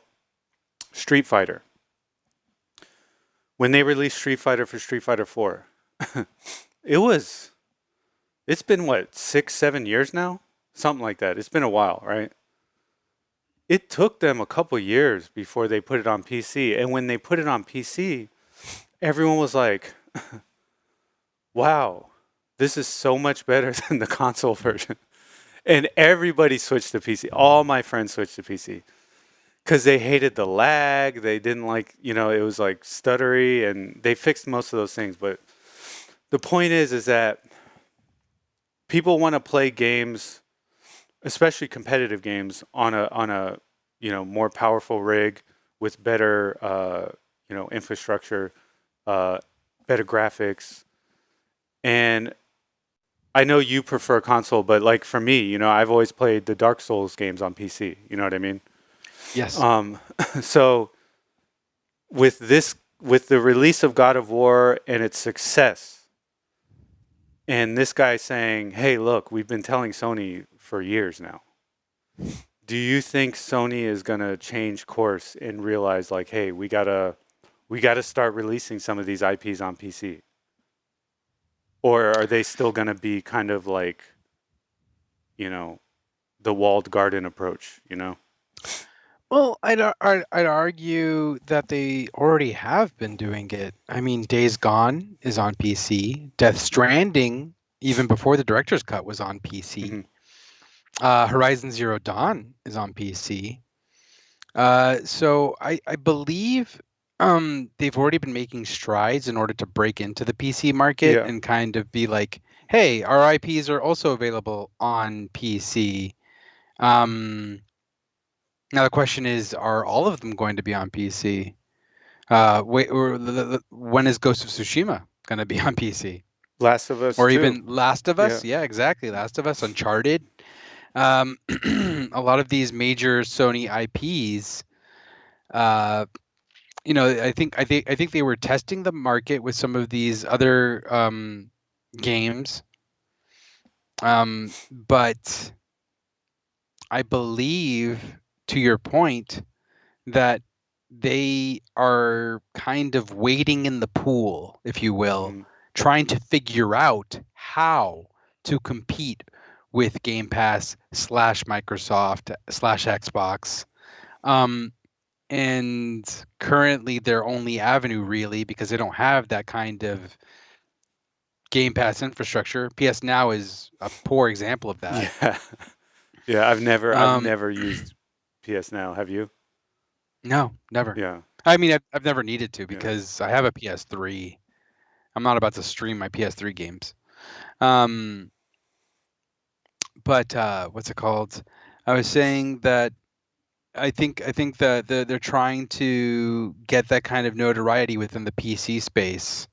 Street Fighter. When they released Street Fighter for Street Fighter 4, it was it's been what, 6, 7 years now? Something like that. It's been a while, right? It took them a couple years before they put it on PC. And when they put it on PC, everyone was like, wow, this is so much better than the console version. And everybody switched to PC. All my friends switched to PC because they hated the lag. They didn't like, it was like stuttery, and they fixed most of those things. But the point is that people want to play games, especially competitive games, on a more powerful rig with better infrastructure, uh, better graphics. And I know you prefer console, but like for me, I've always played the Dark Souls games on PC. You know what I mean? Yes. Um, so with the release of God of War and its success, and this guy saying, "Hey, look, we've been telling Sony for years now." Do you think Sony is gonna change course and realize like, "Hey, we gotta start releasing some of these IPs on PC," or are they still gonna be kind of like, you know, the walled garden approach? Well, I'd argue that they already have been doing it. I mean, Days Gone is on PC. Death Stranding, even before the director's cut, was on Hmm. PC. Horizon Zero Dawn is on PC. So I believe they've already been making strides in order to break into the PC market Yeah. and kind of be like, hey, our IPs are also available on PC. Um, Now the question is, are all of them going to be on PC? Wait, or when is Ghost of Tsushima going to be on PC? Last of Us Or too. even Last of Yeah. Us? Yeah, exactly. Last of Us, Uncharted. Um, a lot of these major Sony IPs, uh, I think they were testing the market with some of these other games, but I believe, to your point, that they are kind of wading in the pool, if you will, Hmm. trying to figure out how to compete with Game Pass slash Microsoft slash Xbox. Um, and currently, their only avenue, really, because they don't have that kind of Game Pass infrastructure. PS Now is a poor example of that. Yeah. Yeah. I've Um, never used PS Now. Have you? no, never. Yeah. I mean, I've never needed to Yeah. because I have a PS3. I'm not about to stream my PS3 games. Um, but what's it called? I was saying that I think that they're trying to get that kind of notoriety within the PC space,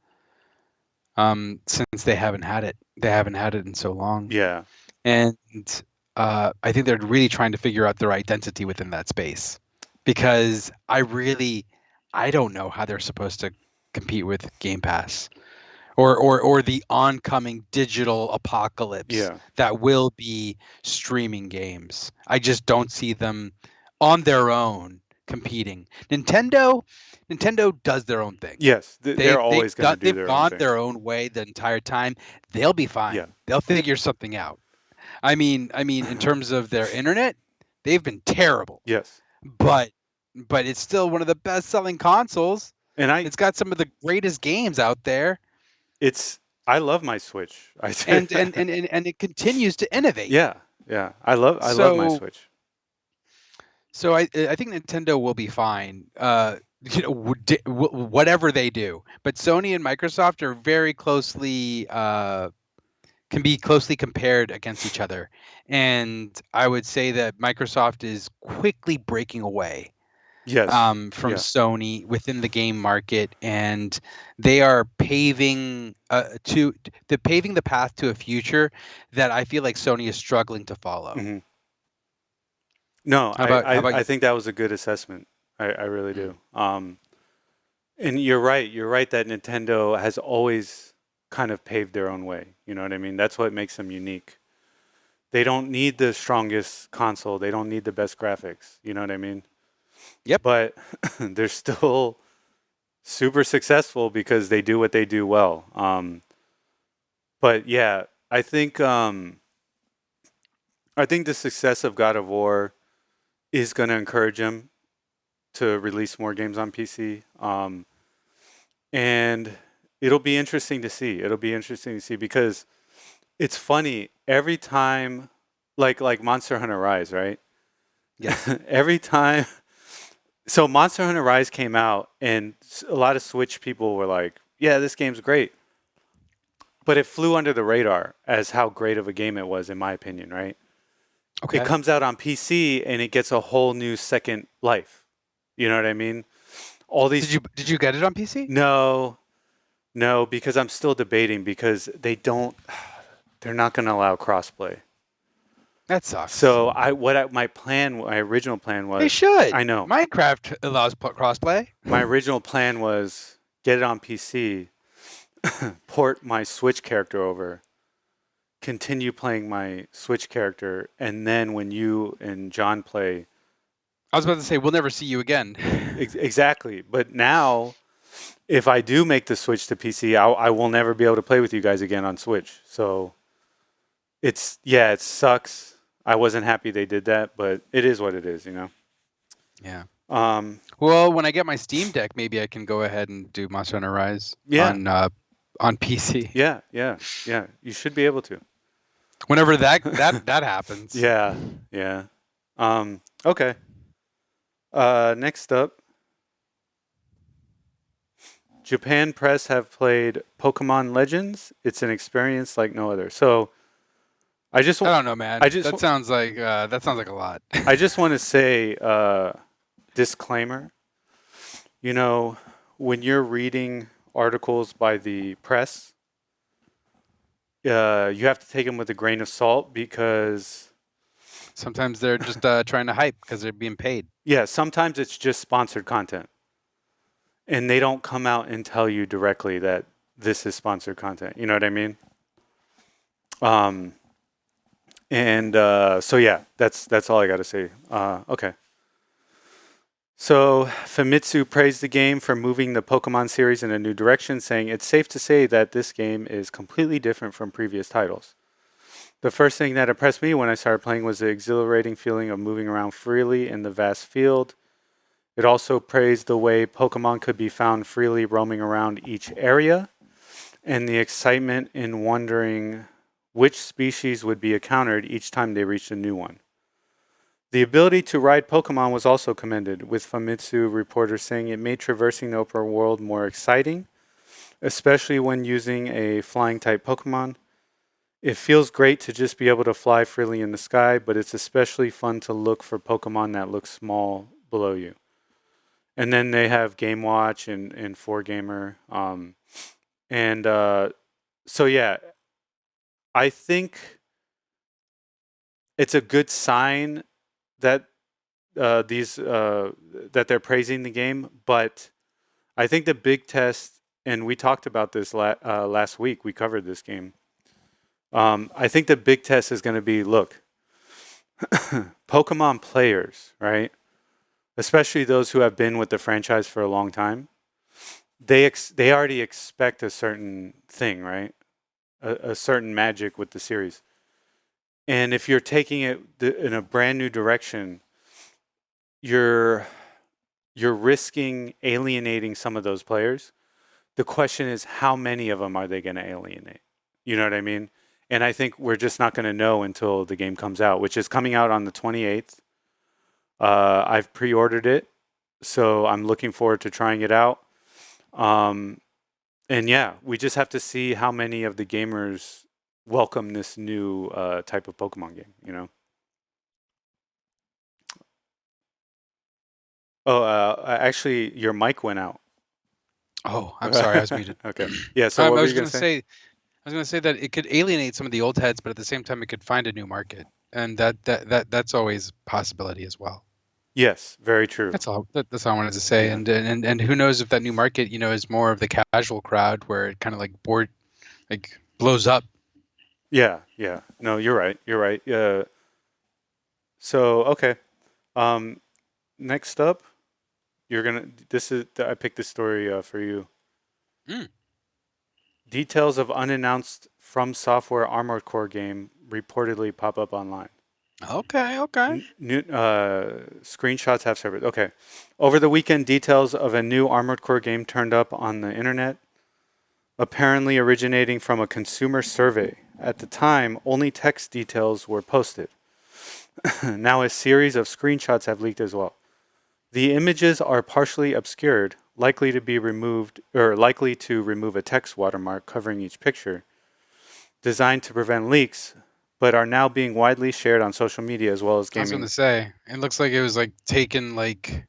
since they haven't had it. They haven't had it in so long, Yeah. and I think they're really trying to figure out their identity within that space, because I don't know how they're supposed to compete with Game Pass, or the oncoming digital apocalypse Yeah. that will be streaming games. I just don't see them on their own competing. Nintendo does their own thing. Yes. They're always going to do They've their own gone thing. their own way the entire time. They'll be Yeah. fine. They'll figure something out. I mean, in terms of their internet, they've been terrible, Yes. but it's still one of the best-selling consoles. And It's got some of the greatest games out there, it's, I love my Switch. and it continues to innovate. Yeah. Yeah. I love my So Switch. I think Nintendo will be fine. Whatever they do, but Sony and Microsoft are very closely can be closely compared against each other, and I would say that Microsoft is quickly breaking away Yes. from Yeah. Sony within the game market, and they are paving the path to a future that I feel like Sony is struggling to follow. Hmm. No, How about I you? think that was a good assessment. I really Mm. do. And you're right. You're right that Nintendo has always kind of paved their own way. You know what I mean? That's what makes them unique. They don't need the strongest console. They don't need the best graphics. You know what I mean? Yep. But they're still super successful because they do what they do well. But yeah, I think the success of God of War is going to encourage them to release more games on PC. And it'll be interesting to see. It'll be interesting to see because it's funny every time, like Monster Hunter Rise, right? Yes. Every time. So Monster Hunter Rise came out, and a lot of Switch people were like, "Yeah, this game's great," but it flew under the radar as how great of a game it was, in my opinion. Right? It Okay. comes out on PC, and it gets a whole new second life. You know what I mean? All these. Did you get it on PC? No, no, because I'm still debating because they don't. They're not going to allow crossplay. That sucks. So my original plan They was, should. I know, Minecraft allows crossplay. my original plan was get it on PC, port my Switch character over, continue playing my Switch character, and then when you and John play, I was about to say we'll never see you again. exactly. But now, if I do make the switch to PC, I will never be able to play with you guys again on Switch. So it sucks. I wasn't happy they did that, but it is what it is, you know. Yeah. Um, Well, when I get my Steam Deck, maybe I can go ahead and do Monster Hunter Rise yeah, on PC. yeah, yeah, yeah. You should be able to. Whenever that happens. Yeah, yeah. Okay. Next up, Japan Press have played Pokemon Legends. It's an experience like no other. So I just I don't know, man. I just That sounds like a lot. I just want to say disclaimer. You know, when you're reading articles by the press, you have to take them with a grain of salt because Sometimes they're just trying to hype because they're being paid. yeah, sometimes it's just sponsored content. And they don't come out and tell you directly that this is sponsored content. You know what I mean? So yeah, that's all I got to say. Okay. So Famitsu praised the game for moving the Pokemon series in a new direction, saying it's safe to say that this game is completely different from previous titles. The first thing that impressed me when I started playing was the exhilarating feeling of moving around freely in the vast field. It also praised the way Pokemon could be found freely roaming around each area, and the excitement in wondering which species would be encountered each time they reached a new one. The ability to ride Pokemon was also commended, with Famitsu reporters saying it made traversing the open world more exciting, especially when using a flying type Pokemon. It feels great to just be able to fly freely in the sky, but it's especially fun to look for Pokemon that look small below you. And then they have Game Watch and 4Gamer. And so, yeah, I think it's a good sign that these that they're praising the game, but I think the big test, and we talked about this last week. We covered this game. I think the big test is going to be look, Pokemon players, right? Especially those who have been with the franchise for a long time. They already expect a certain thing, right? A certain magic with the series. And if you're taking it in a brand new direction, you're risking alienating some of those players. The question is, how many of them are they going to alienate? You know what I mean? And I think we're just not going to know until the game comes out, which is coming out on the 28th. I've pre-ordered it, so I'm looking forward to trying it out. And yeah, we just have to see how many of the gamers welcome this new type of Pokemon game, you know? Oh, actually, your mic went out. Oh, I'm sorry, I was muted. Okay. Yeah, so what I were was you going going to to say? say, I was going to say that it could alienate some of the old heads, but at the same time, it could find a new market, and that's always a possibility as well. Yes, very true. That's all. That's all I wanted to say. Yeah. And who knows if that new market, is more of the casual crowd where it kind of like blows up. Yeah, yeah. No, you're right. You're right. So, okay. Um, next up, I picked this story for you. Mm. Details of unannounced From Software Armored Core game reportedly pop up online. Okay. Okay. Screenshots have surfaced. Okay. Over the weekend, details of a new Armored Core game turned up on the internet, apparently originating from a consumer survey. At the time, only text details were posted. Now a series of screenshots have leaked as well. The images are partially obscured, likely to remove a text watermark covering each picture, designed to prevent leaks, but are now being widely shared on social media as well as I was going gaming. to say, it looks like it was like taken like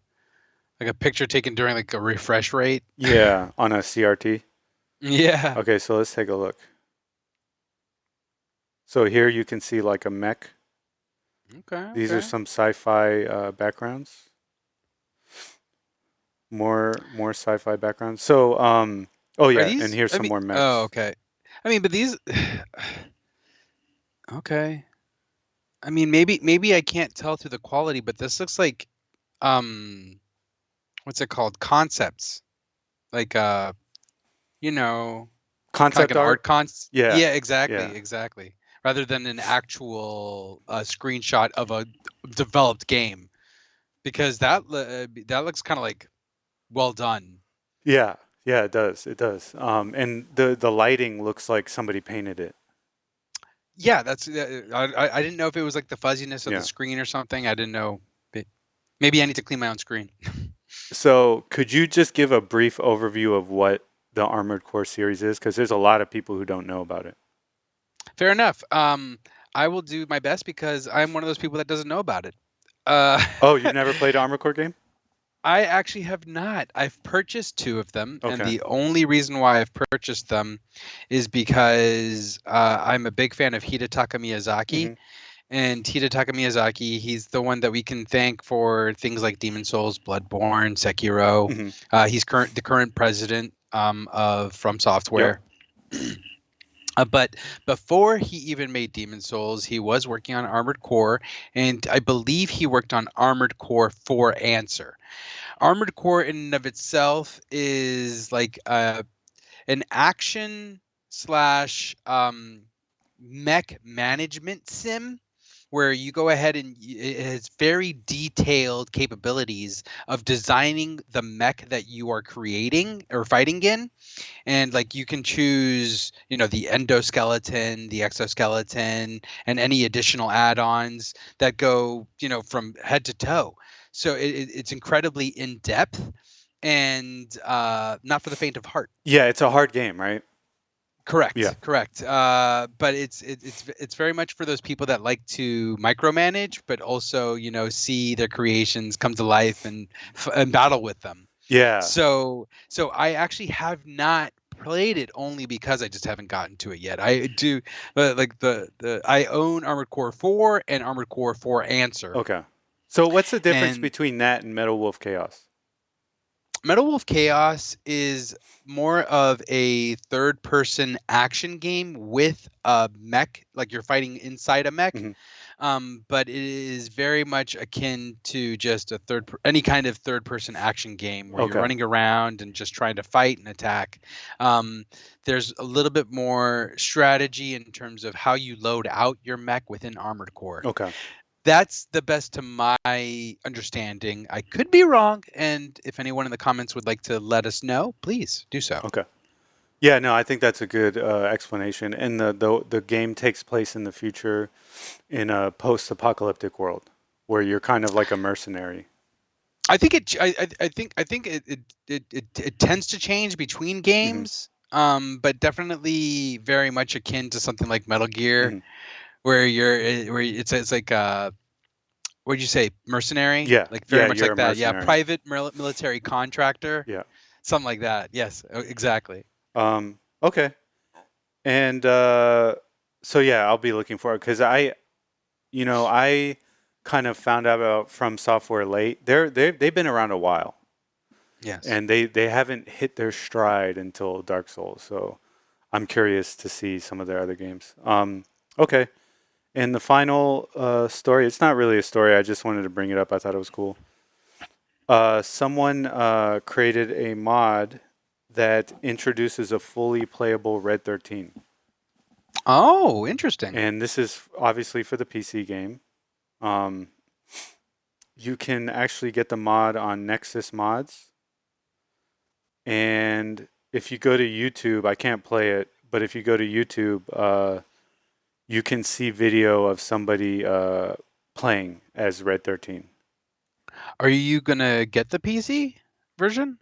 a picture taken during like a refresh rate. Yeah, on a CRT. Yeah. Okay, so let's take a look. So here you can see like a mech. Okay. These are Okay. some sci-fi backgrounds. More sci-fi backgrounds. So oh Are yeah, and these? here's I some mean, more oh, mechs. okay. I mean, but these. Okay. I mean, maybe I can't tell through the quality, but this looks like um, what's it called? Concepts. Like you know, kind of like Concept an art art? cons. Yeah. Yeah, Yeah. exactly. Rather than an actual screenshot of a developed game, because that looks kind of like well done. Yeah. Yeah, it does. It does. And the lighting looks like somebody painted it. Yeah, that's. I didn't know if it was like the fuzziness of the Yeah. screen or something. I didn't know. Maybe I need to clean my own screen. So, could you just give a brief overview of what the Armored Core series is? Because there's a lot of people who don't know about it. Fair enough. I will do my best because I'm one of those people that doesn't know about it. Uh, Oh, you've never played an Armored Core game? I actually have not. I've purchased two of them, and Okay. the only reason why I've purchased them is because I'm a big fan of Hidetaka Miyazaki. Mm-hmm. And Hidetaka Miyazaki, he's the one that we can thank for things like Demon Souls, Bloodborne, Sekiro. Mm-hmm. He's the current president of From Yep. Software. But before he even made Demon Souls, he was working on Armored Core, and I believe he worked on Armored Core for Answer. Armored Core in and of itself is like an action slash mech management sim where you go ahead and it has very detailed capabilities of designing the mech that you are creating or fighting in, and like you can choose the endoskeleton, the exoskeleton, and any additional add-ons that go from head to toe. So it's incredibly in depth and not for the faint of heart. Yeah, it's a hard game, right? Yeah. Correct. But it's very much for those people that like to micromanage, but also see their creations come to life and battle with them. Yeah. So I actually have not played it only because I just haven't gotten to it yet. I do, like I own Armored Core 4 and Armored Core 4 Answer, Okay. So what's the difference and between that and Metal Wolf Chaos? Metal Wolf Chaos is more of a third-person action game with a mech, like you're fighting inside a mech. Mhm. But it is very much akin to just any kind of third-person action game where you're Okay. running around and just trying to fight and attack. There's a little bit more strategy in terms of how you load out your mech within Armored Core. Okay. That's the best to my understanding. I could be wrong, and if anyone in the comments would like to let us know, please do so. Okay. Yeah, no, I think that's a good explanation. And the game takes place in the future in a post-apocalyptic world where you're kind of like a mercenary. I think it tends to change between Hmm. games, but definitely very much akin to something like Metal Gear, Hmm. where it's like what'd you say, mercenary, Yeah. like very Yeah, much you're like a that. Yeah, mercenary. private military contractor, Yeah. something like that. Yes, exactly. Okay. And so yeah, I'll be looking for it because I kind of found out about From Software late. They've been around a while, Yes. and they haven't hit their stride until Dark Souls. So I'm curious to see some of their other games. Okay. And the final story, it's not really a story. I just wanted to bring it up. I thought it was cool. Someone created a mod that introduces a fully playable Red 13. Oh, interesting. And this is obviously for the PC game. Um, you can actually get the mod on Nexus Mods. And if you go to YouTube, I can't play it, but if you go to YouTube, you can see video of somebody playing as Red 13. Are you gonna get the PC version?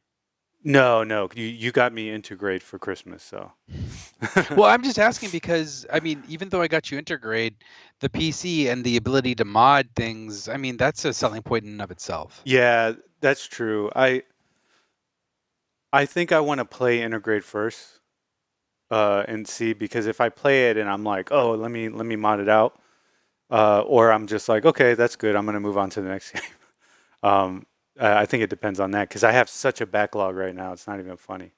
No, no, you got me Integrate for Christmas, so. Well, I'm just asking because I mean, even though I got you Integrate, the PC and the ability to mod things, I mean, that's a selling point in and of itself. Yeah, that's true. I think I want to play Integrate first, and see, because if I play it and I'm like, oh, let me mod it out, or I'm just like, okay, that's good. I'm gonna move on to the next game. I think it depends on that because I have such a backlog right now. It's not even funny.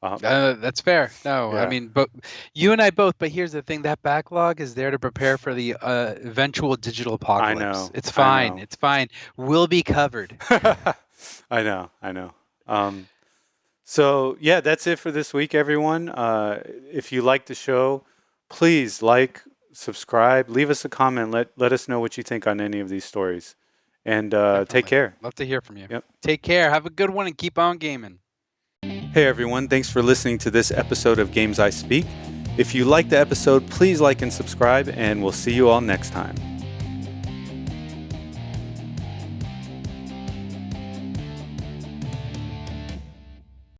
That's fair. No, I Yeah, mean, but you and I both. But here's the thing: that backlog is there to prepare for the eventual digital I apocalypse. know. It's I fine. know. It's fine. We'll be covered. I know. I know. So yeah, that's it for this week, everyone. If you like the show, please like, subscribe, leave us a comment. Let us know what you think on any of these stories, and take Definitely. care. Love to hear from you. Yep. Take care. Have a good one and keep on gaming. Hey everyone, thanks for listening to this episode of Games I Speak. If you liked the episode, please like and subscribe, and we'll see you all next time.